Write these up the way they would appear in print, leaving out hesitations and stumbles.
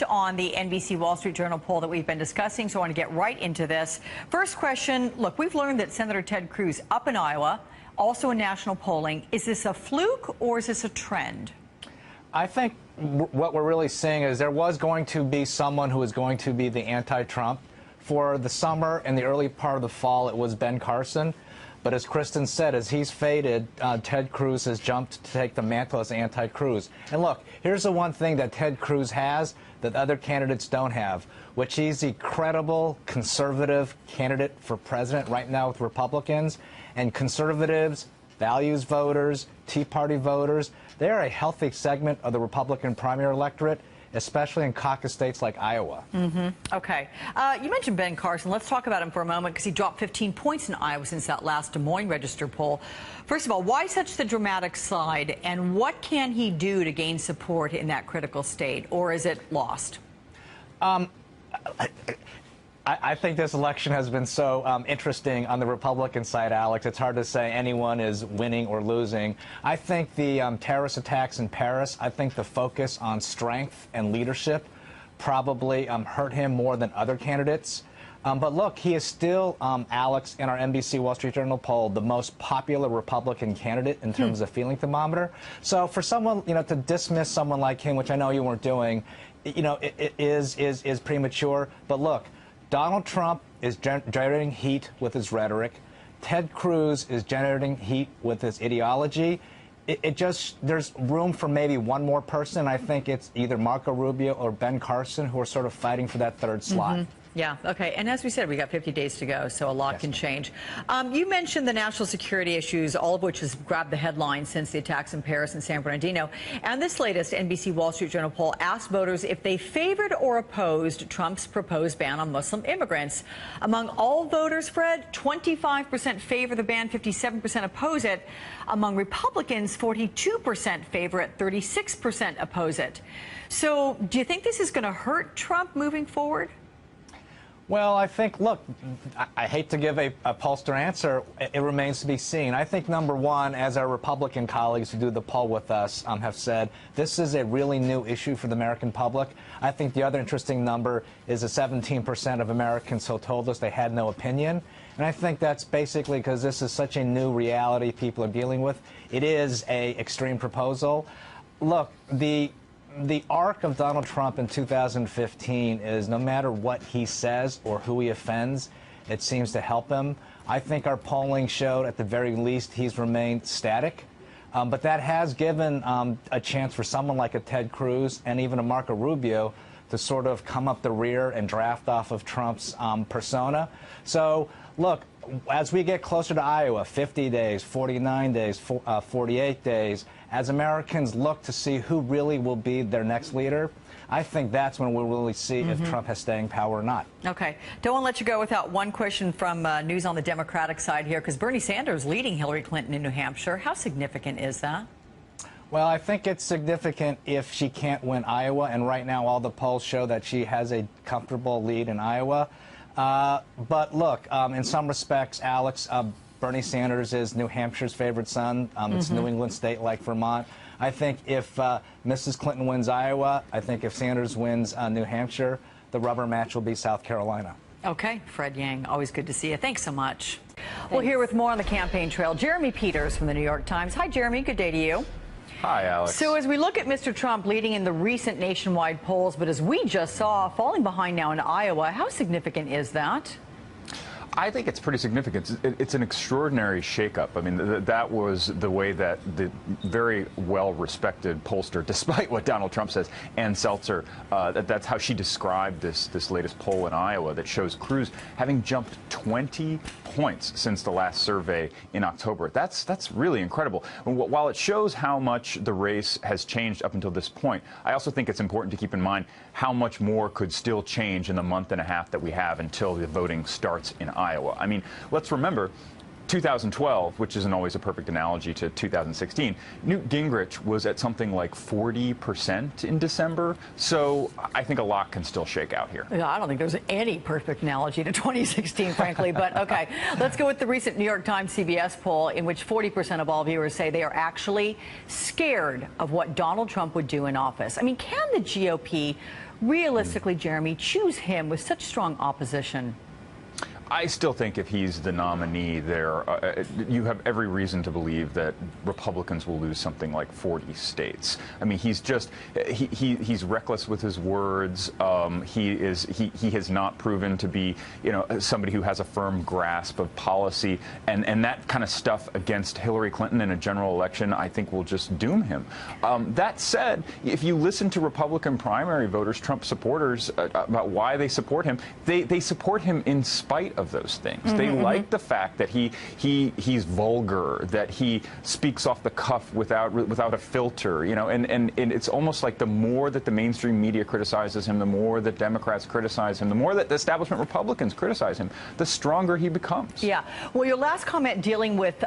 On the NBC Wall Street Journal poll that we've been discussing, so I want to get right into this. First question, look, we've learned that Senator Ted Cruz up in Iowa, also in national polling. Is this a fluke or is this a trend? I think what we're really seeing is there was going to be someone who was going to be the anti-Trump. For the summer and the early part of the fall, it was Ben Carson. But as Kristen said, as he's faded, Ted Cruz has jumped to take the mantle as anti-Cruz. And look, here's the one thing that Ted Cruz has that other candidates don't have, which he's a credible conservative candidate for president right now with Republicans. And conservatives, values voters, Tea Party voters, they're a healthy segment of the Republican primary electorate, especially in caucus states like Iowa. Okay. You mentioned Ben Carson. Let's talk about him for a moment because he dropped 15 points in Iowa since that last Des Moines Register poll. First of all, why such the dramatic slide, and what can he do to gain support in that critical state, or is it lost? I think this election has been so interesting on the Republican side, Alex. It's hard to say anyone is winning or losing. I think the terrorist attacks in Paris, I think the focus on strength and leadership probably hurt him more than other candidates. But look, he is still, Alex, in our NBC Wall Street Journal poll, the most popular Republican candidate in terms of feeling thermometer. So for someone, to dismiss someone like him, which I know you weren't doing, it is premature. But look, Donald Trump is generating heat with his rhetoric. Ted Cruz is generating heat with his ideology. There's room for maybe one more person. I think it's either Marco Rubio or Ben Carson who are sort of fighting for that third slot. Yeah, okay. And as we said, we got 50 days to go, so a lot can change. You mentioned the national security issues, all of which has grabbed the headlines since the attacks in Paris and San Bernardino. And this latest NBC Wall Street Journal poll asked voters if they favored or opposed Trump's proposed ban on Muslim immigrants. Among all voters, Fred, 25% favor the ban, 57% oppose it. Among Republicans, 42% favor it, 36% oppose it. So do you think this is going to hurt Trump moving forward? Well, I think, look, I hate to give a pollster answer. It remains to be seen. I think, number one, as our Republican colleagues who do the poll with us have said, this is a really new issue for the American public. I think the other interesting number is the 17% of Americans who told us they had no opinion. And I think that's basically because this is such a new reality people are dealing with. It is an extreme proposal. Look, the arc of Donald Trump in 2015 is no matter what he says or who he offends, it seems to help him. I think our polling showed at the very least he's remained static. But that has given a chance for someone like a Ted Cruz and even a Marco Rubio to sort of come up the rear and draft off of Trump's persona. So, look, as we get closer to Iowa, 50 days, 49 days, 48 days, as Americans look to see who really will be their next leader, I think that's when we'll really see if Trump has staying power or not. Okay. Don't want to let you go without one question from news on the Democratic side here, because Bernie Sanders leading Hillary Clinton in New Hampshire. How significant is that? Well, I think it's significant if she can't win Iowa, and right now all the polls show that she has a comfortable lead in Iowa. But look, in some respects, Alex, Bernie Sanders is New Hampshire's favorite son. It's a New England state like Vermont. I think if Mrs. Clinton wins Iowa, I think if Sanders wins New Hampshire, the rubber match will be South Carolina. Okay, Fred Yang, always good to see you. Thanks so much. We'll hear with more on the campaign trail. Jeremy Peters from the New York Times. Hi, Jeremy. Good day to you. Hi, Alex. So as we look at Mr. Trump leading in the recent nationwide polls, but as we just saw, falling behind now in Iowa, how significant is that? I think it's pretty significant. It's an extraordinary shakeup. I mean, that was the way that the very well-respected pollster, despite what Donald Trump says, Ann Seltzer, that's how she described this latest poll in Iowa that shows Cruz having jumped 20 points since the last survey in October. That's really incredible. While it shows how much the race has changed up until this point, I also think it's important to keep in mind how much more could still change in the month and a half that we have until the voting starts in Iowa. I mean, let's remember 2012, which isn't always a perfect analogy to 2016, Newt Gingrich was at something like 40% in December. So I think a lot can still shake out here. Yeah, I don't think there's any perfect analogy to 2016, frankly. But OK, let's go with the recent New York Times CBS poll in which 40% of all viewers say they are actually scared of what Donald Trump would do in office. I mean, can the GOP Realistically, Jeremy, choose him with such strong opposition? I still think if he's the nominee there, you have every reason to believe that Republicans will lose something like 40 states. I mean, he's just, he's reckless with his words. He has not proven to be, somebody who has a firm grasp of policy. And that kind of stuff against Hillary Clinton in a general election, I think will just doom him. That said, if you listen to Republican primary voters, Trump supporters, about why they support him, they support him in spite of those things. They like the fact that he's vulgar, that he speaks off the cuff without a filter, and it's almost like the more that the mainstream media criticizes him, the more that Democrats criticize him, the more that the establishment Republicans criticize him, the stronger he becomes. Yeah. Well, your last comment dealing with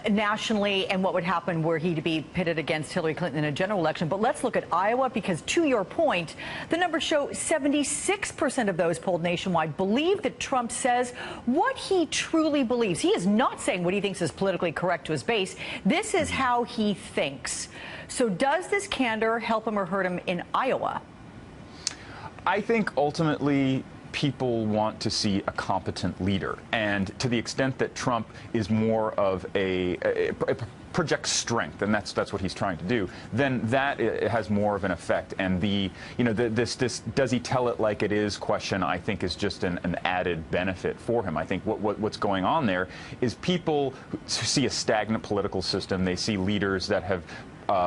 nationally and what would happen were he to be pitted against Hillary Clinton in a general election. But let's look at Iowa, because to your point, the numbers show 76% of those polled nationwide believe that Trump says what he truly believes. He is not saying what he thinks is politically correct to his base. This is how he thinks. So does this candor help him or hurt him in Iowa? I think ultimately people want to see a competent leader. And to the extent that Trump is more of a projects strength, and that's what he's trying to do, then that has more of an effect. And this does he tell it like it is question, I think, is just an added benefit for him. I think what's going on there is people who see a stagnant political system. They see leaders that have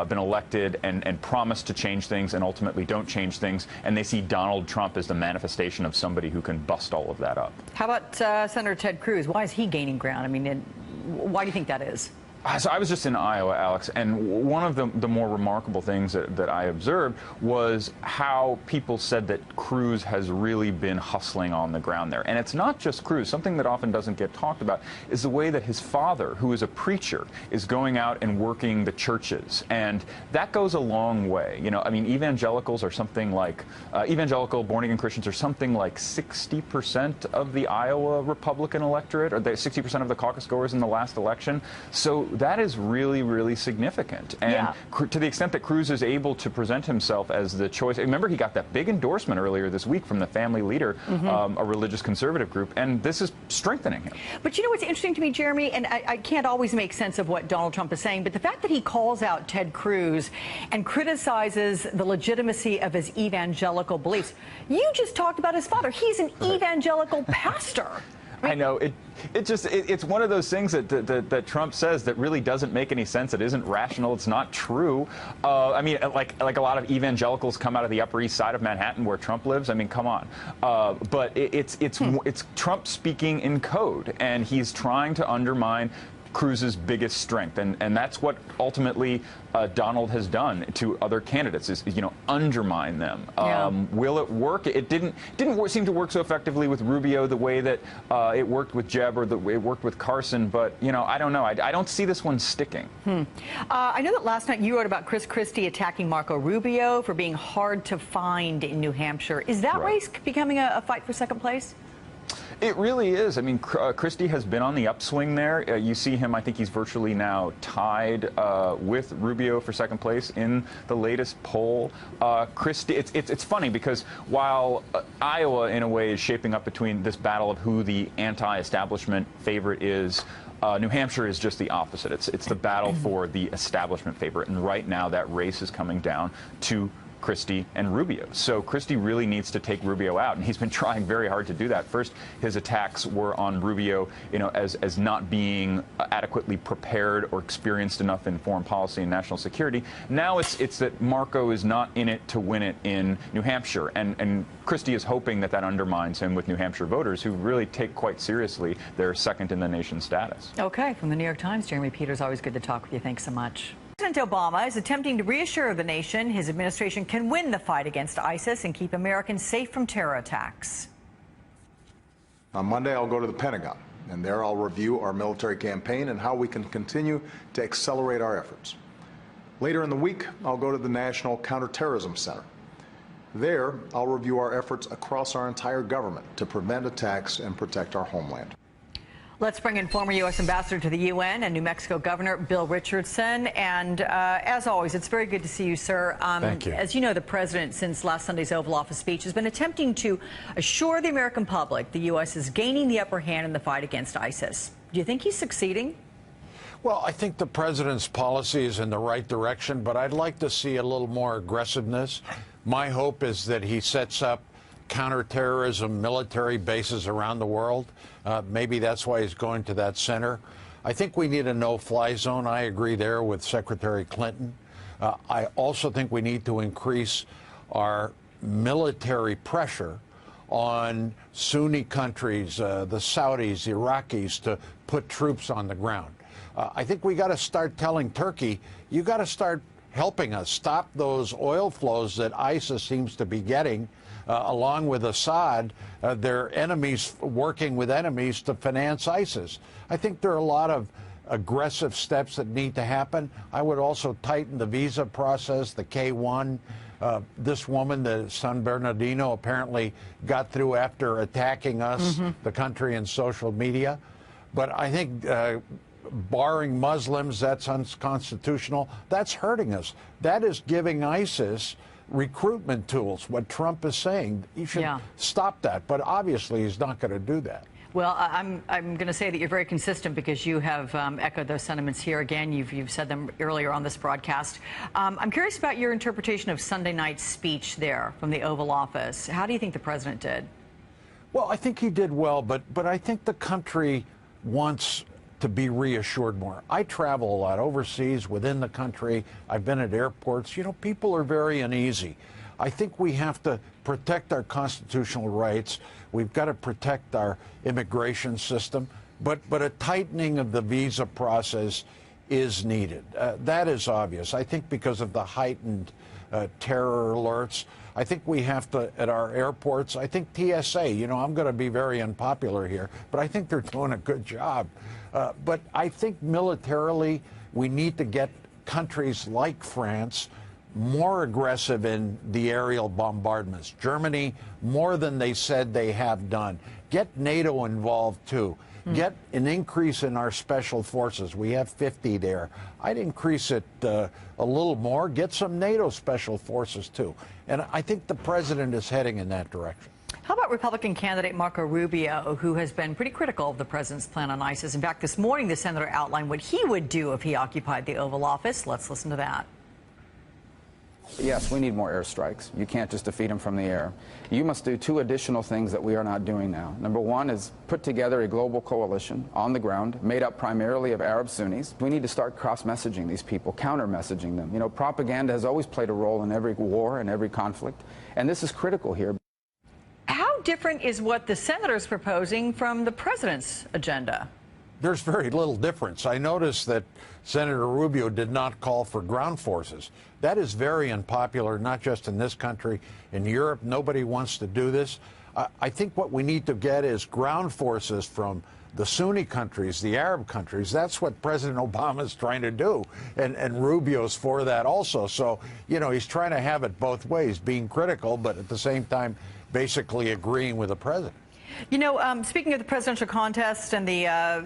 been elected and promised to change things and ultimately don't change things, and they see Donald Trump as the manifestation of somebody who can bust all of that up. How about Senator Ted Cruz? Why is he gaining ground? I mean, why do you think that is? So I was just in Iowa, Alex, and one of the more remarkable things that I observed was how people said that Cruz has really been hustling on the ground there. And it's not just Cruz. Something that often doesn't get talked about is the way that his father, who is a preacher, is going out and working the churches. And that goes a long way. I mean, evangelicals are something like, evangelical born-again Christians are something like 60% of the Iowa Republican electorate, or 60% of the caucus goers in the last election. So that is really, really significant. And to the extent that Cruz is able to present himself as the choice, remember he got that big endorsement earlier this week from the Family Leader, a religious conservative group, and this is strengthening him. But you know what's interesting to me, Jeremy, and I can't always make sense of what Donald Trump is saying, but the fact that he calls out Ted Cruz and criticizes the legitimacy of his evangelical beliefs. You just talked about his father. He's an evangelical pastor. I know. It's one of those things that Trump says that really doesn't make any sense. It isn't rational. It's not true. I mean, like a lot of evangelicals come out of the Upper East Side of Manhattan where Trump lives. I mean, come on. But it's Trump speaking in code, and he's trying to undermine Cruz's biggest strength, and that's what ultimately Donald has done to other candidates, is undermine them. Will it work? It didn't seem to work so effectively with Rubio the way that it worked with Jeb, or the way it worked with Carson. But I don't know. I don't see this one sticking. I know that last night you wrote about Chris Christie attacking Marco Rubio for being hard to find in New Hampshire. Is that race becoming a fight for second place? It really is. I mean, Christie has been on the upswing there. You see him, I think he's virtually now tied with Rubio for second place in the latest poll. Christie, it's funny because while Iowa, in a way, is shaping up between this battle of who the anti-establishment favorite is, New Hampshire is just the opposite. It's the battle for the establishment favorite. And right now, that race is coming down to Christie and Rubio. So Christie really needs to take Rubio out, and he's been trying very hard to do that. First, his attacks were on Rubio, as not being adequately prepared or experienced enough in foreign policy and national security. Now it's that Marco is not in it to win it in New Hampshire, and Christie is hoping that undermines him with New Hampshire voters who really take quite seriously their second in the nation status. Okay, from the New York Times, Jeremy Peters, always good to talk with you. Thanks so much. President Obama is attempting to reassure the nation his administration can win the fight against ISIS and keep Americans safe from terror attacks. On Monday, I'll go to the Pentagon, and there I'll review our military campaign and how we can continue to accelerate our efforts. Later in the week, I'll go to the National Counterterrorism Center. There, I'll review our efforts across our entire government to prevent attacks and protect our homeland. Let's bring in former U.S. Ambassador to the UN and New Mexico Governor Bill Richardson. And as always, it's very good to see you, sir. Thank you. As you know, the president, since last Sunday's Oval Office speech, has been attempting to assure the American public the U.S. is gaining the upper hand in the fight against ISIS. Do you think he's succeeding? Well, I think the president's policy is in the right direction, but I'd like to see a little more aggressiveness. My hope is that he sets up counterterrorism military bases around the world. Maybe that's why he's going to that center. I think we need a no-fly zone. I agree there with Secretary Clinton. I also think we need to increase our military pressure on Sunni countries, the Saudis, the Iraqis, to put troops on the ground. I think we got to start telling Turkey, you got to start helping us stop those oil flows that ISIS seems to be getting, along with Assad, their enemies working with enemies to finance ISIS. I think there are a lot of aggressive steps that need to happen. I would also tighten the visa process, the K-1. This woman, the San Bernardino, apparently got through after attacking us, the country, in social media. But I think barring Muslims, that's unconstitutional. That's hurting us. That is giving ISIS recruitment tools, what Trump is saying. He should stop that. But obviously, he's not going to do that. Well, I'm going to say that you're very consistent because you have echoed those sentiments here again. You've said them earlier on this broadcast. I'm curious about your interpretation of Sunday night's speech there from the Oval Office. How do you think the president did? Well, I think he did well, but I think the country wants to be reassured more. I travel a lot overseas, within the country. I've been at airports. You know, people are very uneasy. I think we have to protect our constitutional rights. We've got to protect our immigration system, but a tightening of the visa process is needed. That is obvious. I think because of the heightened terror alerts, I think we have to, at our airports, I think TSA, you know, I'm going to be very unpopular here, but I think they're doing a good job. But I think militarily, we need to get countries like France more aggressive in the aerial bombardments. Germany, more than they said they have done. Get NATO involved, too. Get an increase in our special forces. We have 50 there. I'd increase it a little more. Get some NATO special forces, too. And I think the president is heading in that direction. How about Republican candidate Marco Rubio, who has been pretty critical of the president's plan on ISIS? In fact, this morning, the senator outlined what he would do if he occupied the Oval Office. Let's listen to that. Yes, we need more airstrikes. You can't just defeat them from the air. You must do two additional things that we are not doing now. Number one is put together a global coalition on the ground, made up primarily of Arab Sunnis. We need to start cross-messaging these people, counter-messaging them. You know, propaganda has always played a role in every war and every conflict, and this is critical here. How different is what the senator is proposing from the president's agenda? There's very little difference. I noticed that Senator Rubio did not call for ground forces. That is very unpopular, not just in this country. In Europe, nobody wants to do this. I think what we need to get is ground forces from the Sunni countries, the Arab countries. That's what President Obama is trying to do. And Rubio's for that also. So, you know, he's trying to have it both ways, being critical, but at the same time, basically agreeing with the president. You know, speaking of the presidential contest and the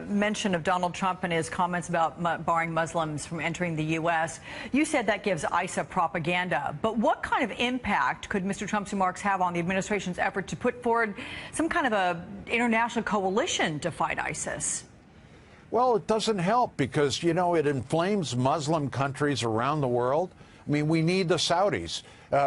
mention of Donald Trump and his comments about barring Muslims from entering the U.S., you said that gives ISA propaganda. But what kind of impact could Mr. Trump's remarks have on the administration's effort to put forward some kind of a international coalition to fight ISIS? Well, it doesn't help because, you know, it inflames Muslim countries around the world. I mean, we need the Saudis.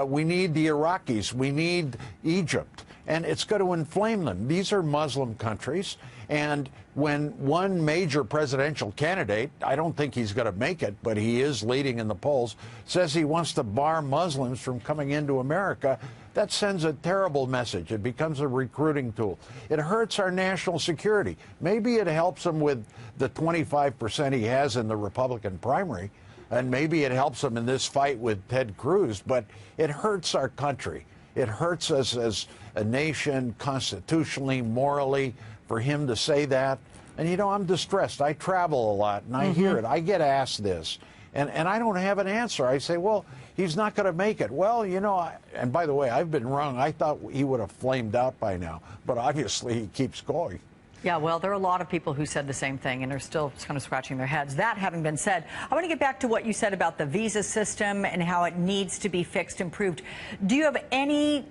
We need the Iraqis. We need Egypt. And it's going to inflame them. These are Muslim countries. And when one major presidential candidate, I don't think he's going to make it, but he is leading in the polls, says he wants to bar Muslims from coming into America, that sends a terrible message. It becomes a recruiting tool. It hurts our national security. Maybe it helps him with the 25% he has in the Republican primary, and maybe it helps him in this fight with Ted Cruz, but it hurts our country. It hurts us as a nation, constitutionally, morally, for him to say that. And, you know, I'm distressed. I travel a lot, and I hear it. I get asked this, and I don't have an answer. I say, well, he's not going to make it. Well, you know, and by the way, I've been wrong. I thought he would have flamed out by now, but obviously he keeps going. Yeah, well, there are a lot of people who said the same thing and are still kind of scratching their heads. That having been said, I want to get back to what you said about the visa system and how it needs to be fixed, improved. Do you have any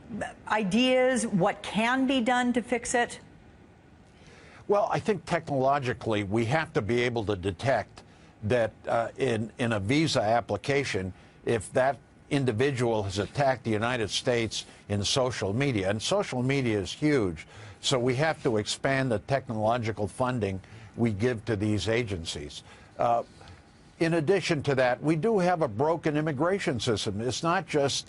ideas what can be done to fix it? Well, I think technologically we have to be able to detect that in a visa application, if that individual has attacked the United States in social media, and social media is huge, so we have to expand the technological funding we give to these agencies. In addition to that, we do have a broken immigration system. It's not just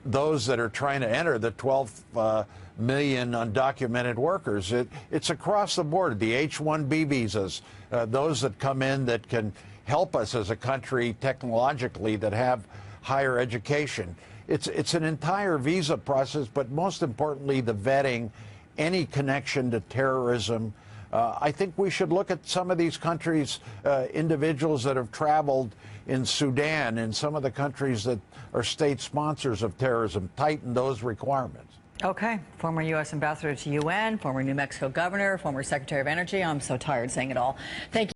those that are trying to enter, the 12 million undocumented workers. It's across the board. The H-1B visas, those that come in that can help us as a country technologically, that have higher education. It's an entire visa process, but most importantly, the vetting, any connection to terrorism. I think we should look at some of these countries, individuals that have traveled in Sudan and some of the countries that are state sponsors of terrorism, tighten those requirements. Okay. Former U.S. ambassador to UN, former New Mexico governor, former Secretary of Energy. I'm so tired saying it all. Thank you.